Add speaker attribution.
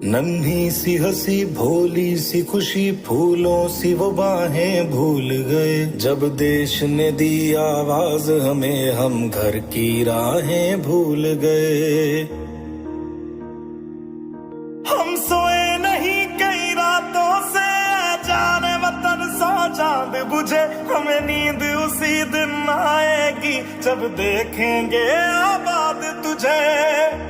Speaker 1: नन्ही सी हंसी भोली सी खुशी फूलों सी वो बाहें भूल गए। जब देश ने दी आवाज हमें हम घर की राहें भूल गए। हम सोए नहीं कई रातों से जाने वतन सा चांद बुझे। हमें नींद उसी दिन आएगी जब देखेंगे आबाद तुझे।